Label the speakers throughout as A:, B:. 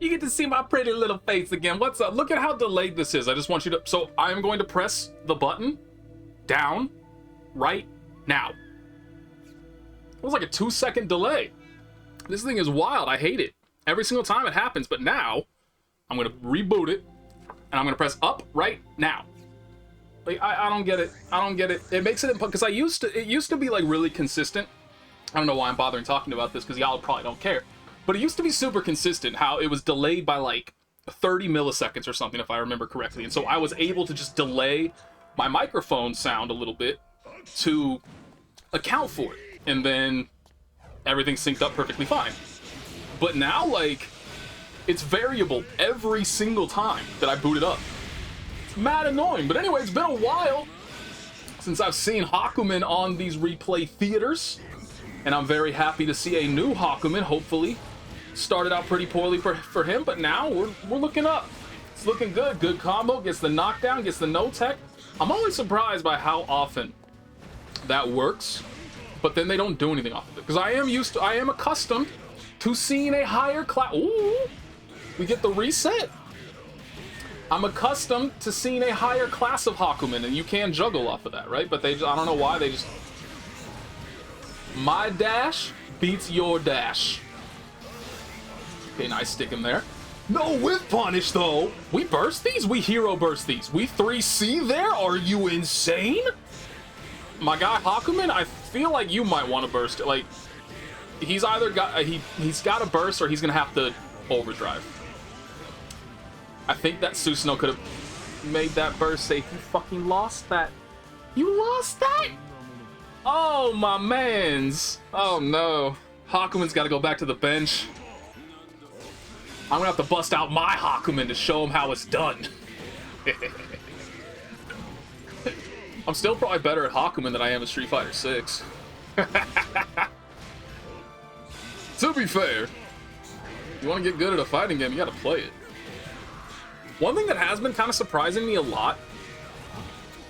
A: You get to see my pretty little face again. What's up? Look at how delayed this is. I just want you to... So I am going to press the button down right now. It was like a 2-second delay. This thing is wild. I hate it. Every single time it happens. But now, I'm going to reboot it. And I'm going to press up right now. Like, I don't get it. I don't get it. It makes it... Because it used to be, like, really consistent. I don't know why I'm bothering talking about this, because y'all probably don't care. But it used to be super consistent, how it was delayed by, like, 30 milliseconds or something, if I remember correctly. And so I was able to just delay my microphone sound a little bit to account for it. And then everything synced up perfectly fine. But now, like, it's variable every single time that I boot it up. It's mad annoying. But anyway, it's been a while since I've seen Hakumen on these replay theaters. And I'm very happy to see a new Hakumen, hopefully. Started out pretty poorly for him, but now we're looking up. It's looking good. Good combo, gets the knockdown, gets the no-tech. I'm always surprised by how often that works, but then they don't do anything off of it. Because I am accustomed to seeing a higher class. Ooh, we get the reset. I'm accustomed to seeing a higher class of Hakumen, and you can juggle off of that, right? But they just, I don't know why, they just... My dash beats your dash. Okay, nice, stick him there. No whip punish, though. We burst these? We hero burst these. We 3C there? Are you insane? My guy Hakumen, I feel like you might want to burst it. Like, he's either got... he's got to burst, or he's going to have to overdrive. I think that Susanoo could have made that burst safe. You fucking lost that. You lost that? Oh, my mans. Oh, no. Hakumen's got to go back to the bench. I'm going to have to bust out my Hakumen to show him how it's done. I'm still probably better at Hakumen than I am at Street Fighter 6. To be fair, you want to get good at a fighting game, you got to play it. One thing that has been kind of surprising me a lot,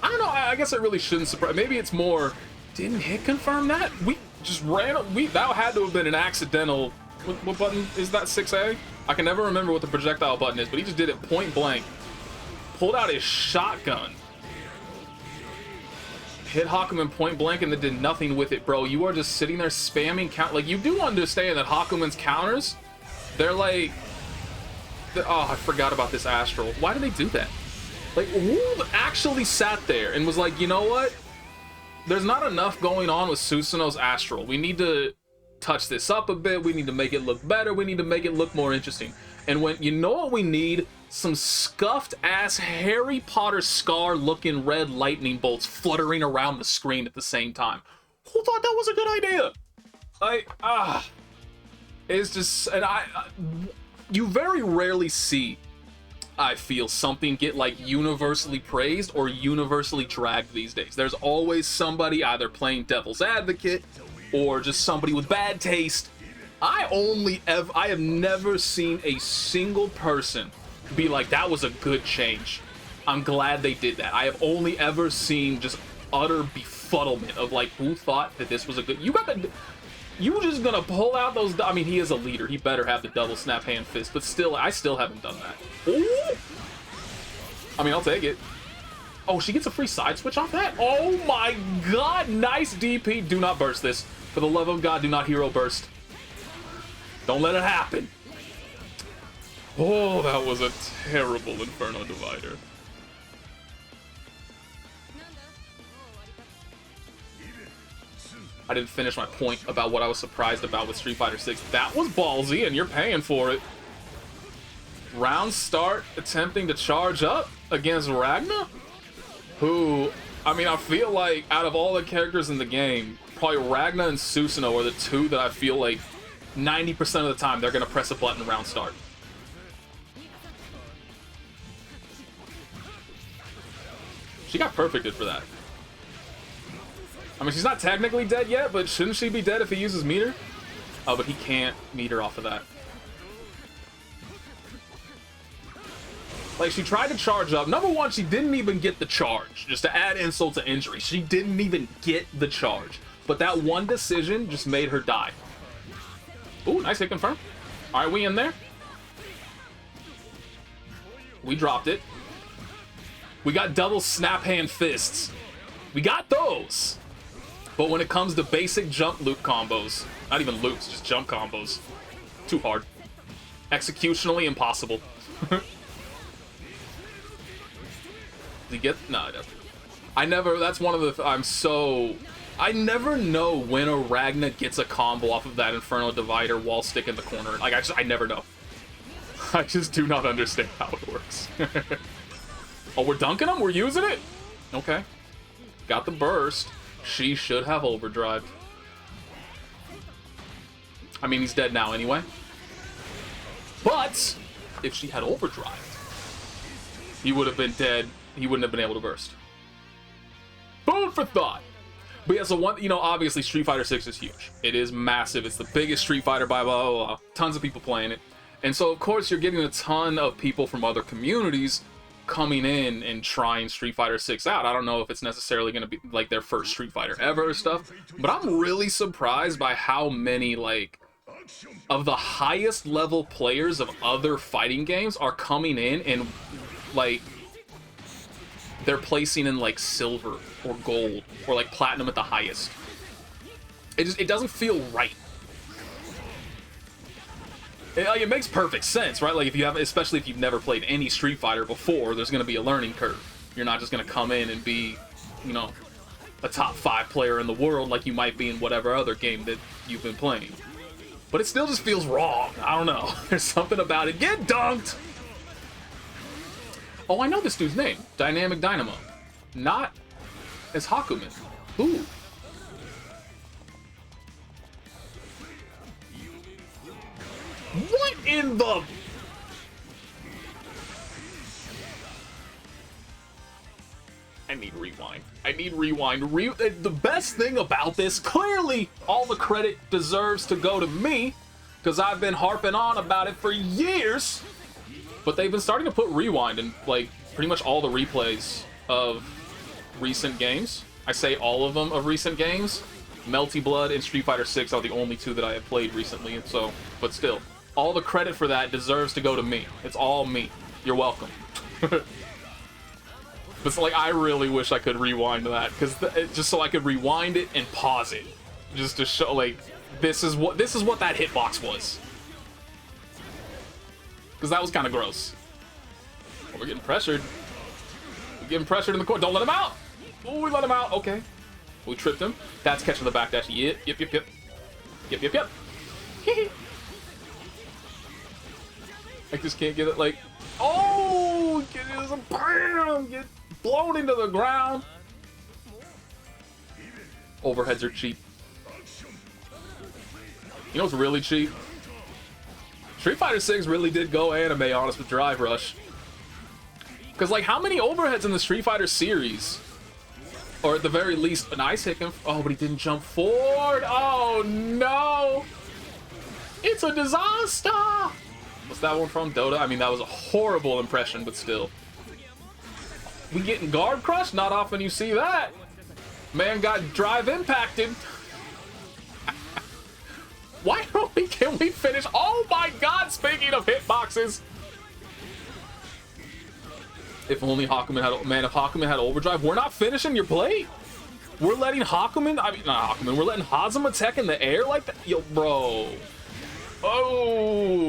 A: I don't know, I guess it really shouldn't surprise. Maybe it's more, didn't hit confirm that? We just ran, that had to have been an accidental, what button is that, 6A? I can never remember what the projectile button is, but he just did it point blank. Pulled out his shotgun. Hit Hakumen point blank and then did nothing with it, bro. You are just sitting there spamming count. Like, you do understand that Hakumen's counters, they're like... Oh, I forgot about this Astral. Why do they do that? Like, who actually sat there and was like, you know what? There's not enough going on with Susanoo's Astral. We need to touch this up a bit. We need to make it look better. We need to make it look more interesting. And when, you know what we need? Some scuffed ass Harry Potter Scar looking red lightning bolts fluttering around the screen at the same time. Who thought that was a good idea? It's just, and you very rarely see, I feel, something get like universally praised or universally dragged these days. There's always somebody either playing devil's advocate or just somebody with bad taste. I have never seen a single person be like, that was a good change. I'm glad they did that. I have only ever seen just utter befuddlement of like, who thought that this was a good... You just gonna pull out those... I mean, he is a leader. He better have the double snap hand fist, but still, I still haven't done that. Ooh! I mean, I'll take it. Oh, she gets a free side switch off that? Oh my god! Nice DP. Do not burst this. For the love of God, do not hero burst. Don't let it happen. Oh, that was a terrible Inferno Divider. I didn't finish my point about what I was surprised about with Street Fighter 6. That was ballsy, and you're paying for it. Round start, attempting to charge up against Ragna, who, I mean, I feel like out of all the characters in the game, probably Ragna and Susanoo are the two that I feel like 90% of the time they're going to press a button round start. She got perfected for that. I mean, she's not technically dead yet, but shouldn't she be dead if he uses meter? Oh, but he can't meter off of that. Like, she tried to charge up. Number one, she didn't even get the charge. Just to add insult to injury, she didn't even get the charge. But that one decision just made her die. Ooh, nice hit confirm. All right, we in there. We dropped it. We got double snap hand fists. We got those. But when it comes to basic jump loop combos, not even loops, just jump combos, too hard. Executionally impossible. Did he get? No, I never. I never, that's one of the, I never know when a Ragna gets a combo off of that Inferno Divider wall stick in the corner. Like, I never know. I just do not understand how it works. Oh, we're dunking him? We're using it? Okay. Got the burst. She should have overdrive. I mean, he's dead now anyway. But if she had overdrive, he would have been dead. He wouldn't have been able to burst. Food for thought. But yeah, so one, you know, obviously Street Fighter 6 is huge. It is massive. It's the biggest Street Fighter by blah, blah, blah. Tons of people playing it. And so, of course, you're getting a ton of people from other communities coming in and trying Street Fighter 6 out. I don't know if it's necessarily going to be like their first Street Fighter ever or stuff, but I'm really surprised by how many, like, of the highest level players of other fighting games are coming in and, like, they're placing in, like, silver or gold or, like, platinum at the highest. It doesn't feel right. It makes perfect sense, right? Like, if you have, especially if you've never played any Street Fighter before, there's going to be a learning curve. You're not just going to come in and be, you know, a top 5 player in the world like you might be in whatever other game that you've been playing. But it still just feels wrong. I don't know. There's something about it. Get dunked! Oh, I know this dude's name. Dynamic Dynamo. Not as Hakumen. Ooh. What in the... I need rewind. I need rewind. The best thing about this, clearly all the credit deserves to go to me, because I've been harping on about it for years, but they've been starting to put rewind in, like, pretty much all the replays of recent games. I say all of them of recent games. Melty Blood and Street Fighter 6 are the only two that I have played recently, and so, but still. All the credit for that deserves to go to me. It's all me. You're welcome. But it's like, I really wish I could rewind that, because just so I could rewind it and pause it, just to show, like, this is what that hitbox was. Because that was kind of gross. Oh, we're getting pressured. We're getting pressured in the corner. Don't let him out. Oh, we let him out. Okay. We tripped him. That's catching the back dash. Yep. I just can't get it, like, oh, get it as a bam, get blown into the ground. Overheads are cheap. You know what's really cheap? Street Fighter 6 really did go anime on us with Drive Rush. Because, like, how many overheads in the Street Fighter series? Or at the very least, an ice hit him. Oh, but he didn't jump forward. Oh, no. It's a disaster. What's that one from? Dota? I mean, that was a horrible impression, but still. We getting guard crushed? Not often you see that. Man got drive impacted. Why don't we, can we finish? Oh my god, speaking of hitboxes. If only Hakumen had, man, if Hakumen had overdrive, we're not finishing your play. We're letting Hakumen, I mean, not Hakumen, we're letting Hazama tech in the air like that? Yo, bro. Oh,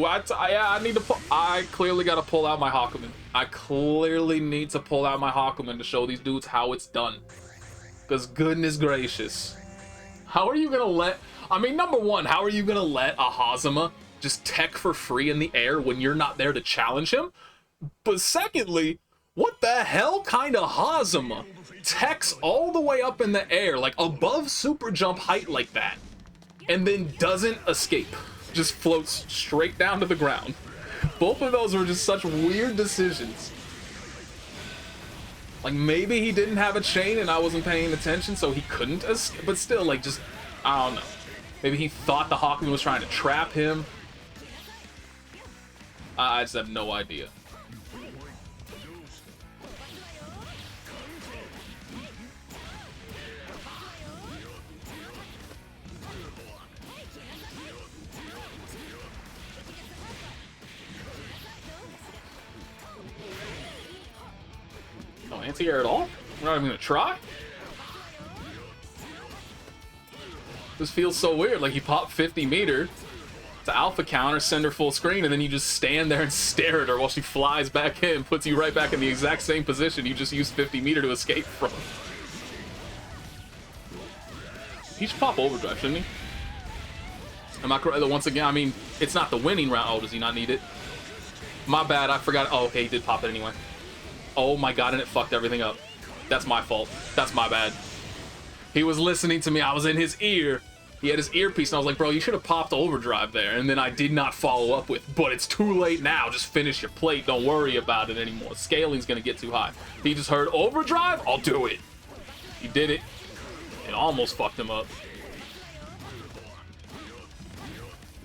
A: yeah, I need to pull, I clearly got to pull out my Hakumen. I clearly need to pull out my Hakumen to show these dudes how it's done. Because goodness gracious. How are you going to let, I mean, number one, how are you going to let a Hazama just tech for free in the air when you're not there to challenge him? But secondly, what the hell kind of Hazama techs all the way up in the air, like above super jump height like that, and then doesn't escape? Just floats straight down to the ground. Both of those were just such weird decisions. Like, maybe he didn't have a chain and I wasn't paying attention, so he couldn't escape. But still, like, just, I don't know. Maybe he thought the Hakumen was trying to trap him. I just have no idea. anti-air at all? We're not even gonna try? This feels so weird. Like, you pop 50 meter to alpha counter, send her full screen, and then you just stand there and stare at her while she flies back in, puts you right back in the exact same position you just used 50 meter to escape from. He should pop overdrive, shouldn't he? Am I correct? Once again, I mean, it's not the winning round. Oh, does he not need it? My bad, I forgot. Oh, okay, he did pop it anyway. Oh my god, and it fucked everything up. That's my fault. That's my bad. He was listening to me. I was in his ear. He had his earpiece, and I was like, bro, you should have popped overdrive there. And then I did not follow up with, but it's too late now. Just finish your plate. Don't worry about it anymore. Scaling's going to get too high. He just heard overdrive. I'll do it. He did it. It almost fucked him up.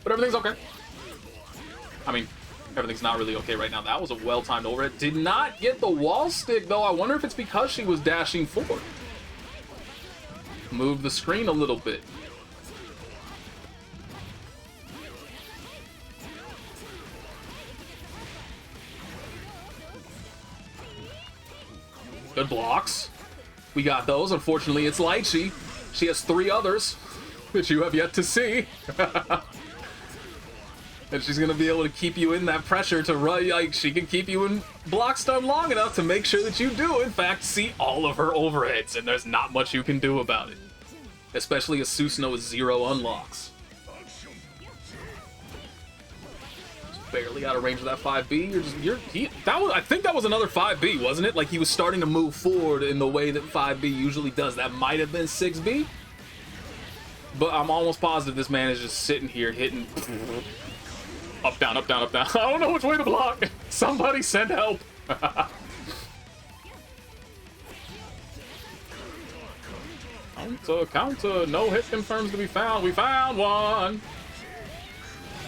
A: But everything's okay. I mean, everything's not really okay right now. That was a well-timed overhead. Did not get the wall stick, though. I wonder if it's because she was dashing forward. Move the screen a little bit. Good blocks. We got those. Unfortunately, it's Litchi. She has 3 others that you have yet to see. And she's going to be able to keep you in that pressure to run. Like, she can keep you in block stun long enough to make sure that you do, in fact, see all of her overheads. And there's not much you can do about it. Especially as Susanoo with 0 unlocks. Just barely out of range of that 5B. I think that was another 5B, wasn't it? Like, he was starting to move forward in the way that 5B usually does. That might have been 6B. But I'm almost positive this man is just sitting here hitting up, down, up, down, up, down. I don't know which way to block. Somebody send help. Counter, no hit confirms to be found. We found one.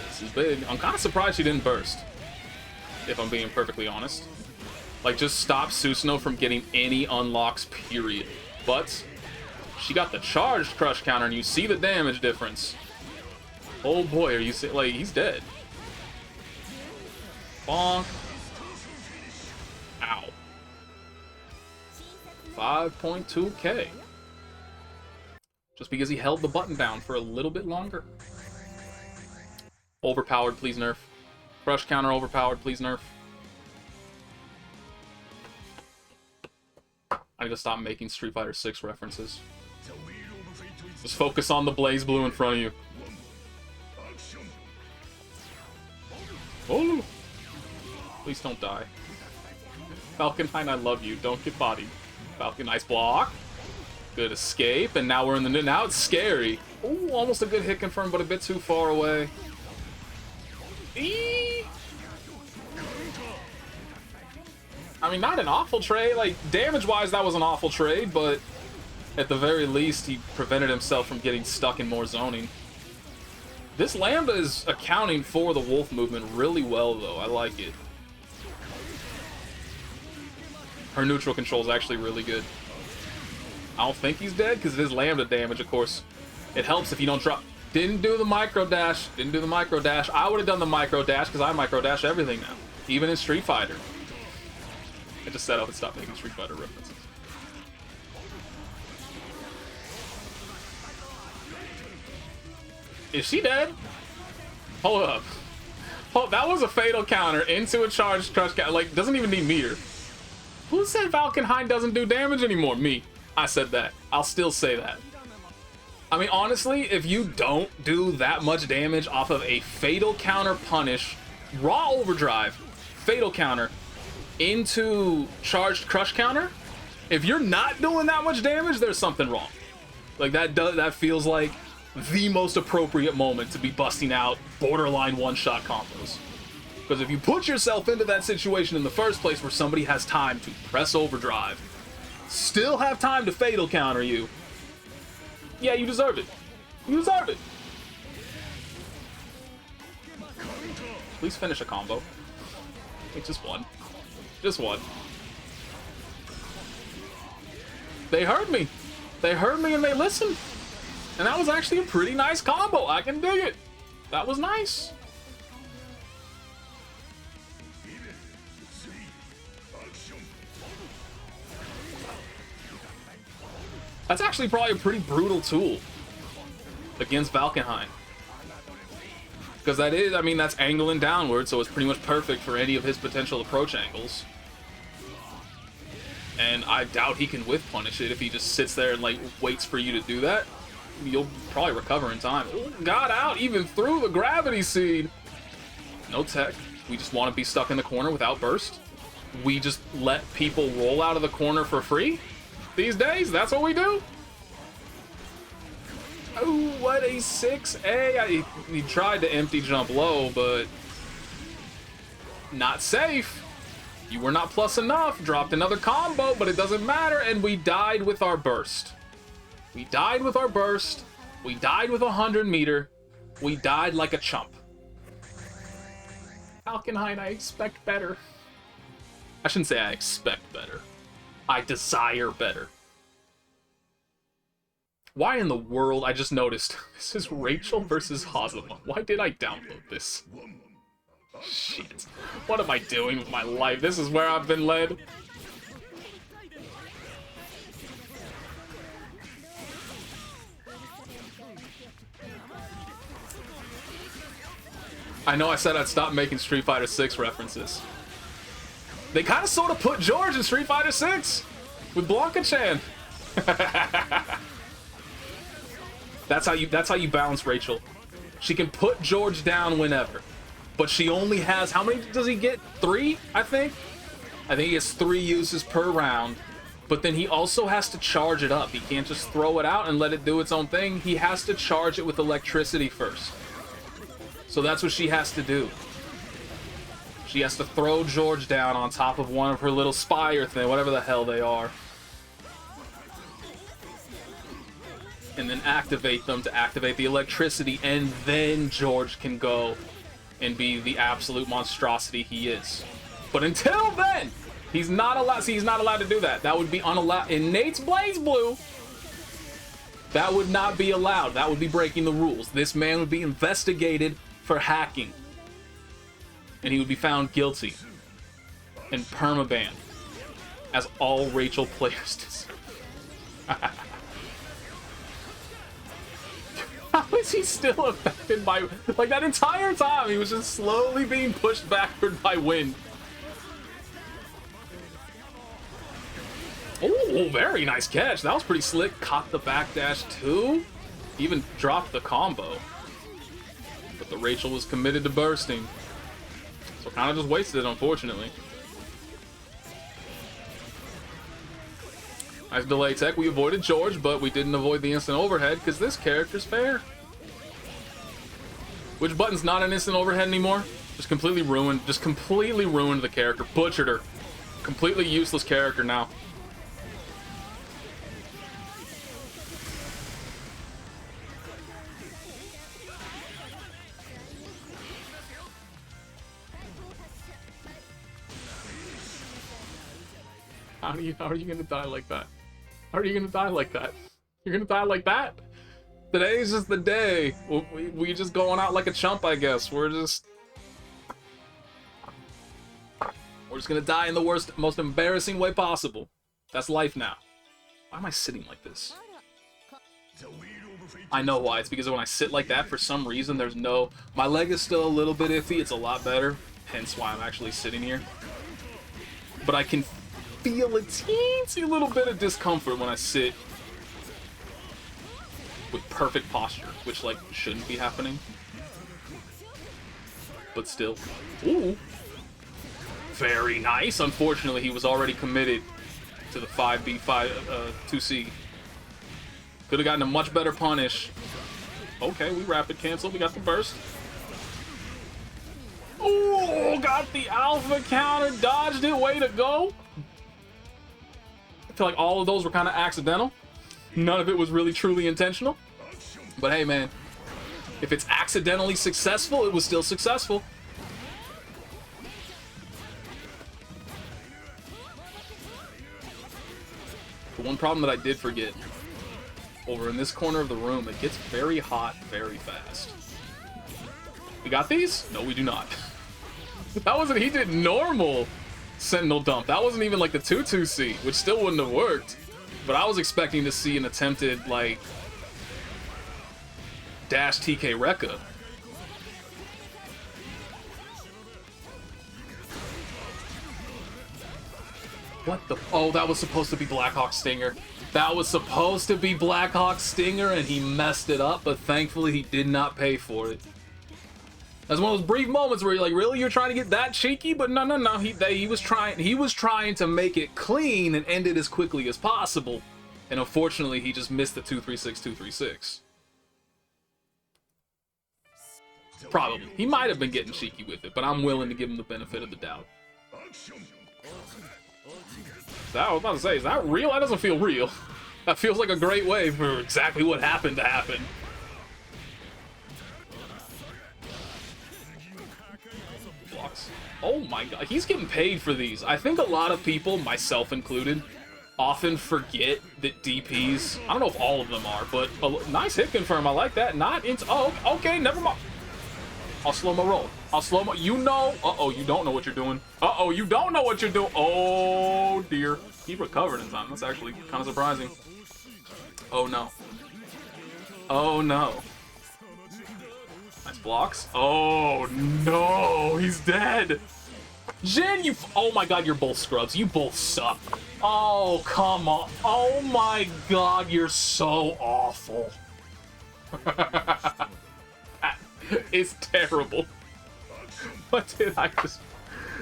A: This is big. I'm kind of surprised she didn't burst, if I'm being perfectly honest. Like, just stop Susanoo from getting any unlocks, period. But she got the charged crush counter, and you see the damage difference. Oh boy, are you see, like, he's dead. Bonk. Ow. 5.2k. Just because he held the button down for a little bit longer. Overpowered, please nerf. Crush counter overpowered, please nerf. I need to stop making Street Fighter 6 references. Just focus on the Blazblue in front of you. Oh! Please don't die. Valkenhayn, I love you. Don't get bodied. Falcon, nice block. Good escape, and now we're in the... Now it's scary. Ooh, almost a good hit confirm, but a bit too far away. Eee! I mean, not an awful trade. Like, damage-wise, that was an awful trade, but at the very least, he prevented himself from getting stuck in more zoning. This Lambda is accounting for the wolf movement really well, though. I like it. Her neutral control is actually really good. I don't think he's dead, because it is Lambda damage, of course. It helps if you don't drop... Didn't do the micro dash. Didn't do the micro dash. I would have done the micro dash, because I micro dash everything now. Even in Street Fighter. I just set up and stopped making Street Fighter references. Is she dead? Hold up. Hold, that was a fatal counter into a charged crush counter. Like, doesn't even need meter. Who said Valkenhayn doesn't do damage anymore? Me. I said that. I'll still say that. I mean, honestly, if you don't do that much damage off of a fatal counter punish, raw overdrive, fatal counter, into charged crush counter, if you're not doing that much damage, there's something wrong. Like, that feels like the most appropriate moment to be busting out borderline one-shot combos. Because if you put yourself into that situation in the first place where somebody has time to press overdrive, still have time to fatal counter you, yeah, you deserve it. You deserve it. Please finish a combo. Like, just one. Just one. They heard me. They heard me and they listened. And that was actually a pretty nice combo. I can dig it. That was nice. That's actually probably a pretty brutal tool against Valkenhayn. Because that is, I mean, that's angling downward, so it's pretty much perfect for any of his potential approach angles. And I doubt he can whiff punish it if he just sits there and, like, waits for you to do that. You'll probably recover in time. Ooh, got out even through the gravity seed. No tech. We just want to be stuck in the corner without burst. We just let people roll out of the corner for free these days. That's what we do. Oh, what a 6A. He tried to empty jump low, but not safe. You were not plus enough. Dropped another combo, but it doesn't matter. And we died with our burst. We died with our burst. We died with a 100-meter. We died like a chump. Valkenhayn, I expect better. I shouldn't say I expect better. I desire better. Why in the world? I just noticed. This is Rachel versus Hazama. Why did I download this? Shit. What am I doing with my life? This is where I've been led. I know I said I'd stop making Street Fighter 6 references. They kind of sort of put George in Street Fighter 6 with Blanca-chan. That's how you balance Rachel. She can put George down whenever, but she only has, how many does he get? 3, I think? I think he gets 3 uses per round, but then he also has to charge it up. He can't just throw it out and let it do its own thing. He has to charge it with electricity first. So that's what she has to do. She has to throw George down on top of one of her little spire thing, whatever the hell they are. And then activate them to activate the electricity, and then George can go and be the absolute monstrosity he is. But until then, he's not allowed. See, he's not allowed to do that. That would be unallowed. In Nate's Blazblue, that would not be allowed. That would be breaking the rules. This man would be investigated for hacking. And he would be found guilty and permabanned, as all Rachel players deserve. How is he still affected by, like, that entire time he was just slowly being pushed backward by wind? Oh, very nice catch. That was pretty slick. Caught the backdash too. Even dropped the combo. But the Rachel was committed to bursting. So kind of just wasted it, unfortunately. Nice delay tech. We avoided George, but we didn't avoid the instant overhead because this character's fair. Which button's not an instant overhead anymore? Just completely ruined. Just completely ruined the character. Butchered her. Completely useless character now. How are you gonna die like that? How are you gonna die like that? You're gonna die like that? Today's just the day. We just going out like a chump, I guess. We're just gonna die in the worst, most embarrassing way possible. That's life now. Why am I sitting like this? I know why. It's because when I sit like that, for some reason, there's no... My leg is still a little bit iffy. It's a lot better. Hence why I'm actually sitting here. But I can feel a teensy little bit of discomfort when I sit with perfect posture, which, like, shouldn't be happening. But still. Ooh. Very nice. Unfortunately, he was already committed to the 2C. Could have gotten a much better punish. Okay, we rapid cancel. We got the burst. Ooh, got the alpha counter. Dodged it. Way to go. I feel like all of those were kind of accidental. None of it was really truly intentional. But hey, man, if it's accidentally successful, it was still successful. The one problem that I did forget, over in this corner of the room, it gets very hot very fast. We got these? No, we do not. That wasn't, he did normal Sentinel dump. That wasn't even like the 2-2C, which still wouldn't have worked. But I was expecting to see an attempted, like, dash TK Rekka. What the? Oh, that was supposed to be Blackhawk Stinger. That was supposed to be Blackhawk Stinger, and he messed it up, but thankfully he did not pay for it. That's one of those brief moments where you're like, really, you're trying to get that cheeky? But no. He was trying to make it clean and end it as quickly as possible. And unfortunately, he just missed the 236. Probably. He might have been getting cheeky with it, but I'm willing to give him the benefit of the doubt. I was about to say, is that real? That doesn't feel real. That feels like a great way for exactly what happened to happen. Blocks. Oh my god, he's getting paid for these. I think a lot of people, myself included, often forget that DPs, I don't know if all of them are, but a nice hit confirm. I like that. Not into, oh, okay, never mind. I'll slow-mo roll. I'll slow-mo, you know. Uh-oh, you don't know what you're doing. Uh-oh, you don't know what you're doing. Oh, dear. He recovered in time. That's actually kind of surprising. Oh, no. Oh, no. Nice blocks. Oh, no. He's dead. Jin, you... Oh, my God, you're both scrubs. You both suck. Oh, come on. Oh, my God, you're so awful. It's terrible. What did I just...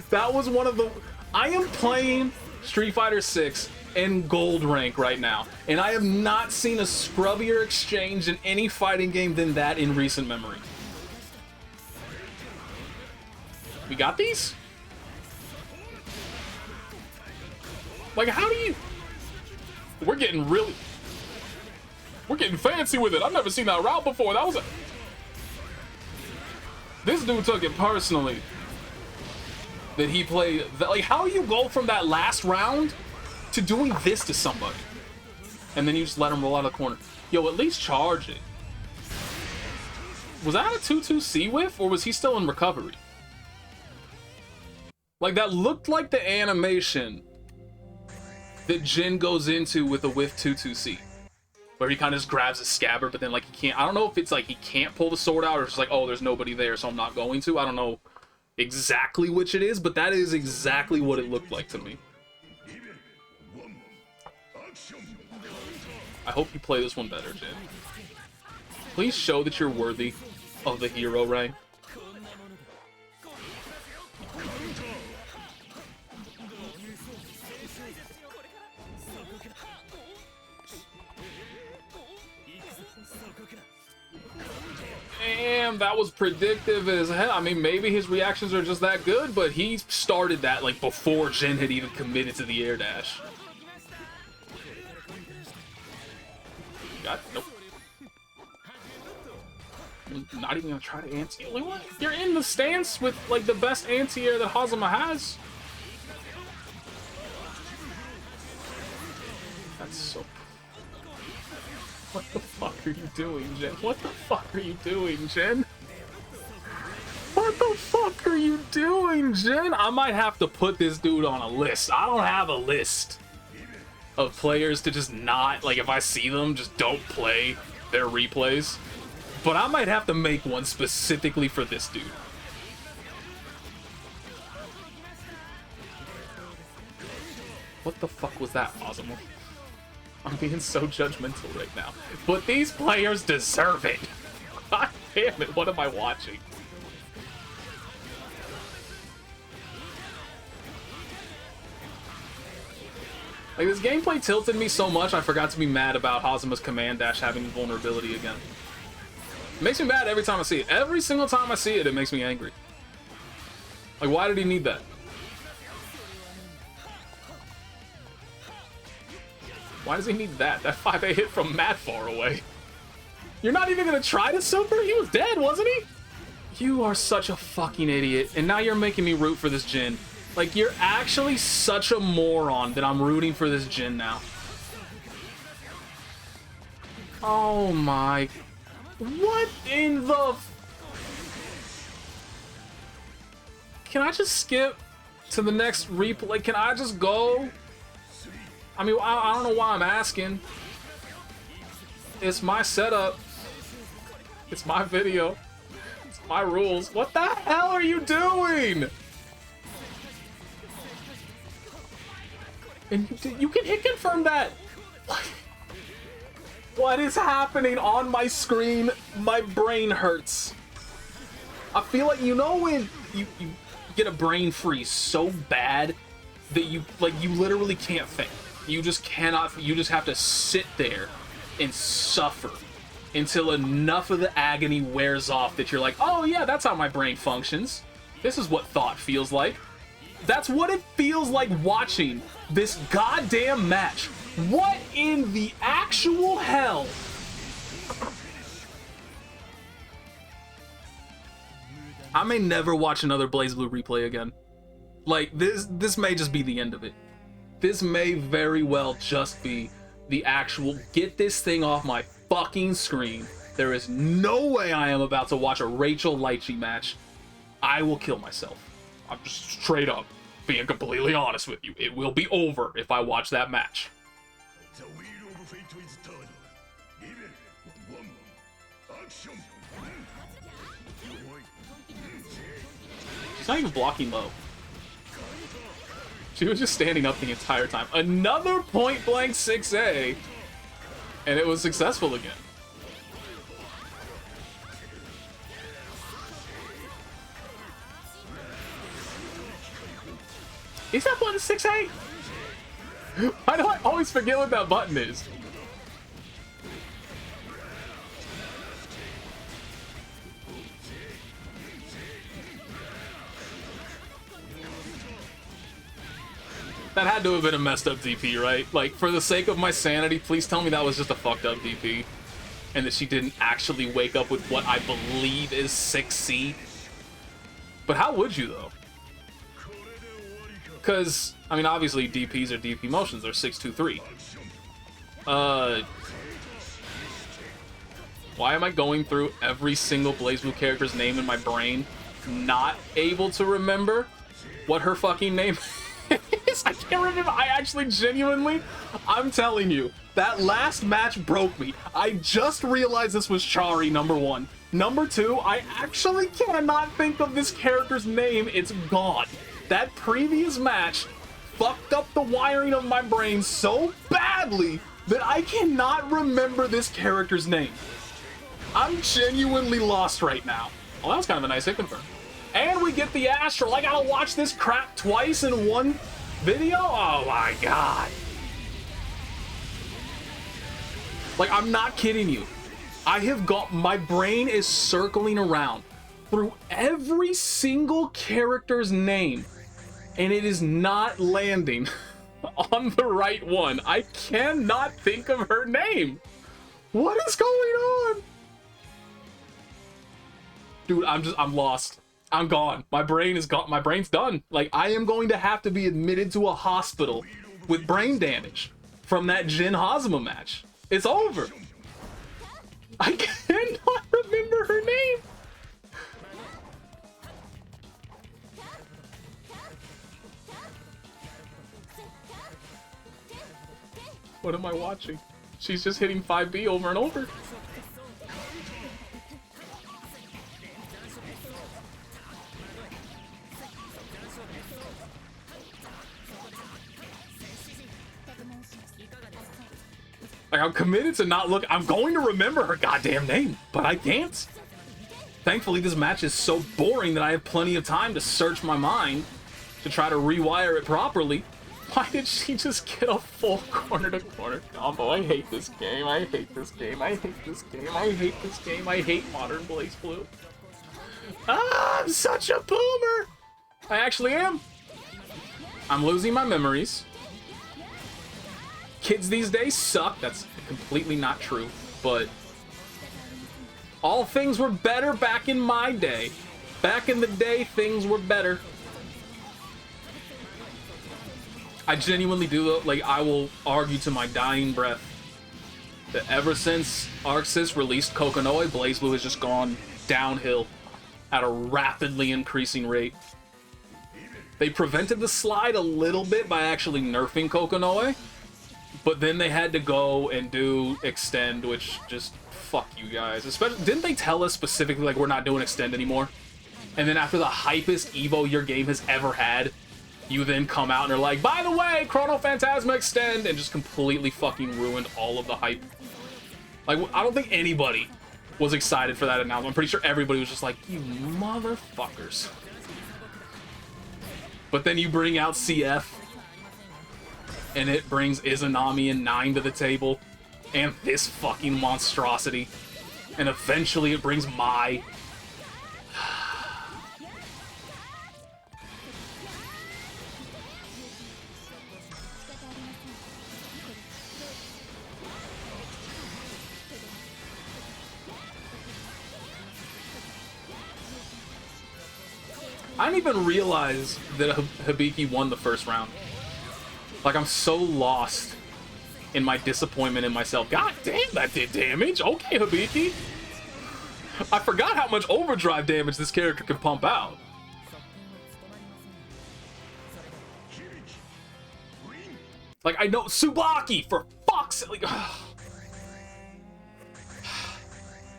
A: That was one of the... I am playing Street Fighter 6 in gold rank right now, and I have not seen a scrubbier exchange in any fighting game than that in recent memory. We got these? Like, how do you... We're getting fancy with it. I've never seen that route before. That was a... This dude took it personally. That he played... Like, how do you go from that last round to doing this to somebody? And then you just let him roll out of the corner. Yo, at least charge it. Was that a 2-2 whiff, or was he still in recovery? Like, that looked like the animation that Jin goes into with a whiff 2-2C. Where he kind of just grabs his scabbard, but then, like, he can't... I don't know if it's, like, he can't pull the sword out, or it's just like, oh, there's nobody there, so I'm not going to. I don't know exactly which it is, but that is exactly what it looked like to me. I hope you play this one better, Jin. Please show that you're worthy of the hero rank. Damn, that was predictive as hell. I mean, maybe his reactions are just that good, but he started that, like, before Jin had even committed to the air dash. Nope. I'm not even gonna try to anti-air. Like, what? You're in the stance with, like, the best anti-air that Hazama has. That's so... What the fuck are you doing, Jin? What the fuck are you doing, Jin? What the fuck are you doing, Jin? I might have to put this dude on a list. I don't have a list of players to just not, like, if I see them, just don't play their replays. But I might have to make one specifically for this dude. What the fuck was that, Azrael? I'm being so judgmental right now. But these players deserve it. God damn it, what am I watching? Like, this gameplay tilted me so much, I forgot to be mad about Hazama's command dash having vulnerability again. It makes me mad every time I see it. Every single time I see it, it makes me angry. Like, why did he need that? Why does he need that? That 5A hit from mad far away. You're not even gonna try to super? He was dead, wasn't he? You are such a fucking idiot. And now you're making me root for this Jin. Like, you're actually such a moron that I'm rooting for this Jin now. Oh my... What in the... Can I just skip to the next replay? Can I just go? I mean, I don't know why I'm asking. It's my setup. It's my video. It's my rules. What the hell are you doing? And you can hit confirm that. What is happening on my screen? My brain hurts. I feel like, you know when you get a brain freeze so bad that you literally can't think. You just cannot, you just have to sit there and suffer until enough of the agony wears off that you're like, oh yeah, that's how my brain functions. This is what thought feels like. That's what it feels like watching this goddamn match. What in the actual hell? I may never watch another Blazblue replay again. Like, this may just be the end of it. This may very well just be the actual, get this thing off my fucking screen. There is no way I am about to watch a Rachel Litchi match. I will kill myself. I'm just straight up being completely honest with you. It will be over if I watch that match. She's not even blocking low. She was just standing up the entire time. Another point blank 6A, and it was successful again. Is that button 6A? Why do I always forget what that button is? That had to have been a messed up DP, right? Like, for the sake of my sanity, please tell me that was just a fucked up DP. And that she didn't actually wake up with what I believe is 6C. But how would you, though? Because, I mean, obviously DPs are DP motions. They're 623. Why am I going through every single Blazblue character's name in my brain, not able to remember what her fucking name is? I can't remember. I actually genuinely, I'm telling you, that last match broke me. I just realized this was Chari, number one. Number two, I actually cannot think of this character's name. It's gone. That previous match fucked up the wiring of my brain so badly that I cannot remember this character's name. I'm genuinely lost right now. Well, that was kind of a nice hit confirm. And we get the Astral. I gotta watch this crap twice in one video? Oh my god. Like, I'm not kidding you. I have got, my brain is circling around through every single character's name, and it is not landing on the right one. I cannot think of her name. What is going on? Dude, I'm lost. I'm gone. My brain is gone. My brain's done. Like, I am going to have to be admitted to a hospital with brain damage from that Jin Hazama match. It's over. I cannot remember her name. What am I watching? She's just hitting 5B over and over. Like, I'm committed to not look. I'm going to remember her goddamn name, but I can't. Thankfully, this match is so boring that I have plenty of time to search my mind to try to rewire it properly. Why did she just get a full corner-to-corner combo? I hate this game. I hate this game. I hate this game. I hate this game. I hate modern Blazblue. Ah, I'm such a boomer. I actually am. I'm losing my memories. Kids these days suck. That's completely not true, but all things were better back in my day. Back in the day, things were better. I genuinely do, though. Like, I will argue to my dying breath that ever since ArcSys released Kokonoe, Blazblue has just gone downhill at a rapidly increasing rate. They prevented the slide a little bit by actually nerfing Kokonoe, But then they had to go and do extend, which just fuck you guys. Especially, didn't they tell us specifically like we're not doing extend anymore? And then after the hypest Evo your game has ever had, you then come out and are like, by the way, Chrono Phantasma extend, and just completely fucking ruined all of the hype. Like, I don't think anybody was excited for that announcement. I'm pretty sure everybody was just like, you motherfuckers. But then you bring out CF, and it brings Izanami and 9 to the table, and this fucking monstrosity. And eventually it brings Mai. I didn't even realize that Hibiki won the first round. Like, I'm so lost in my disappointment in myself. God damn, that did damage. Okay, Hibiki. I forgot how much overdrive damage this character can pump out. Like, I know Tsubaki, for fuck's sake.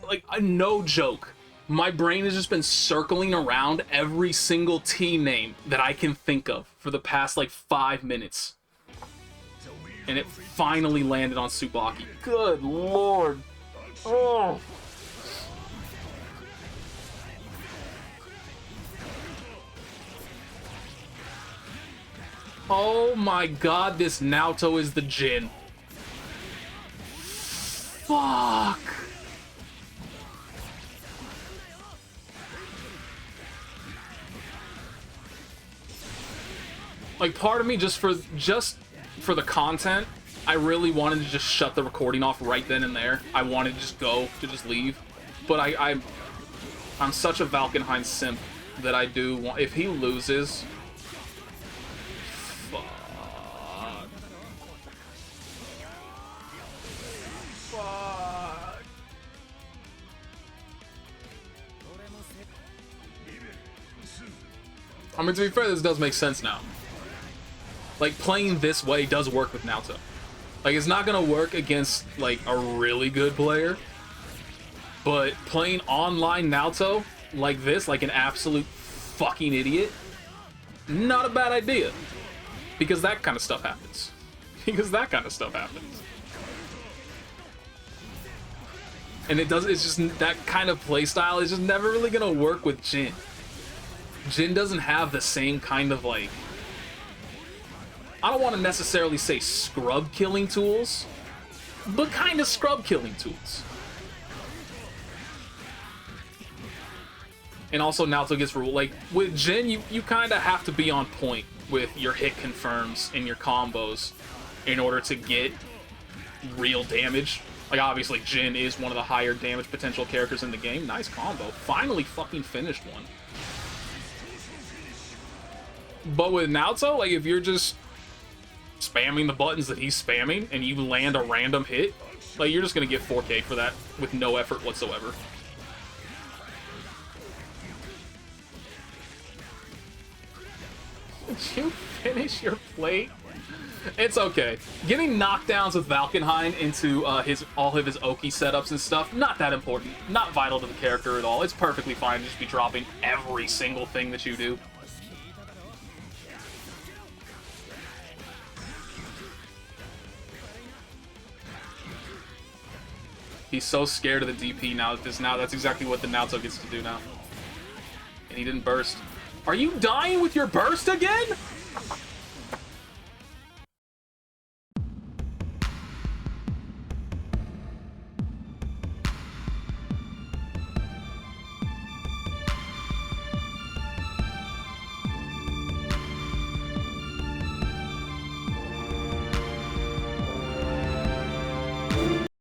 A: Like, no joke. My brain has just been circling around every single team name that I can think of for the past, like, 5 minutes. And it finally landed on Tsubaki. Good lord. Oh. Oh my god, this Naoto is the Jin. Fuck. Like, part of me, just for the content, I really wanted to just shut the recording off right then and there. I wanted to just go, to just leave. But I'm such a Valkenhayn simp that I do want, if he loses, fuck. Fuck. I mean, to be fair, this does make sense now. Like, playing this way does work with Naoto. Like, it's not gonna work against, like, a really good player. But playing online Naoto like this, like an absolute fucking idiot, not a bad idea. Because that kind of stuff happens. Because that kind of stuff happens. And it's just, that kind of playstyle is just never really gonna work with Jin. Jin doesn't have the same kind of, like, I don't want to necessarily say scrub killing tools, but kind of scrub killing tools. And also Naoto gets ruled. Like, with Jin, you kind of have to be on point with your hit confirms and your combos in order to get real damage. Like, obviously, Jin is one of the higher damage potential characters in the game. Nice combo. Finally fucking finished one. But with Naoto, like, if you're just spamming the buttons that he's spamming and you land a random hit, like, you're just gonna get 4K for that with no effort whatsoever. Did you finish your plate? It's okay. Getting knockdowns with Valkenhayn into all of his Oki setups and stuff, not that important. Not vital to the character at all. It's perfectly fine to just be dropping every single thing that you do. He's so scared of the DP now that's exactly what the Naoto gets to do now. And he didn't burst. Are you dying with your burst again?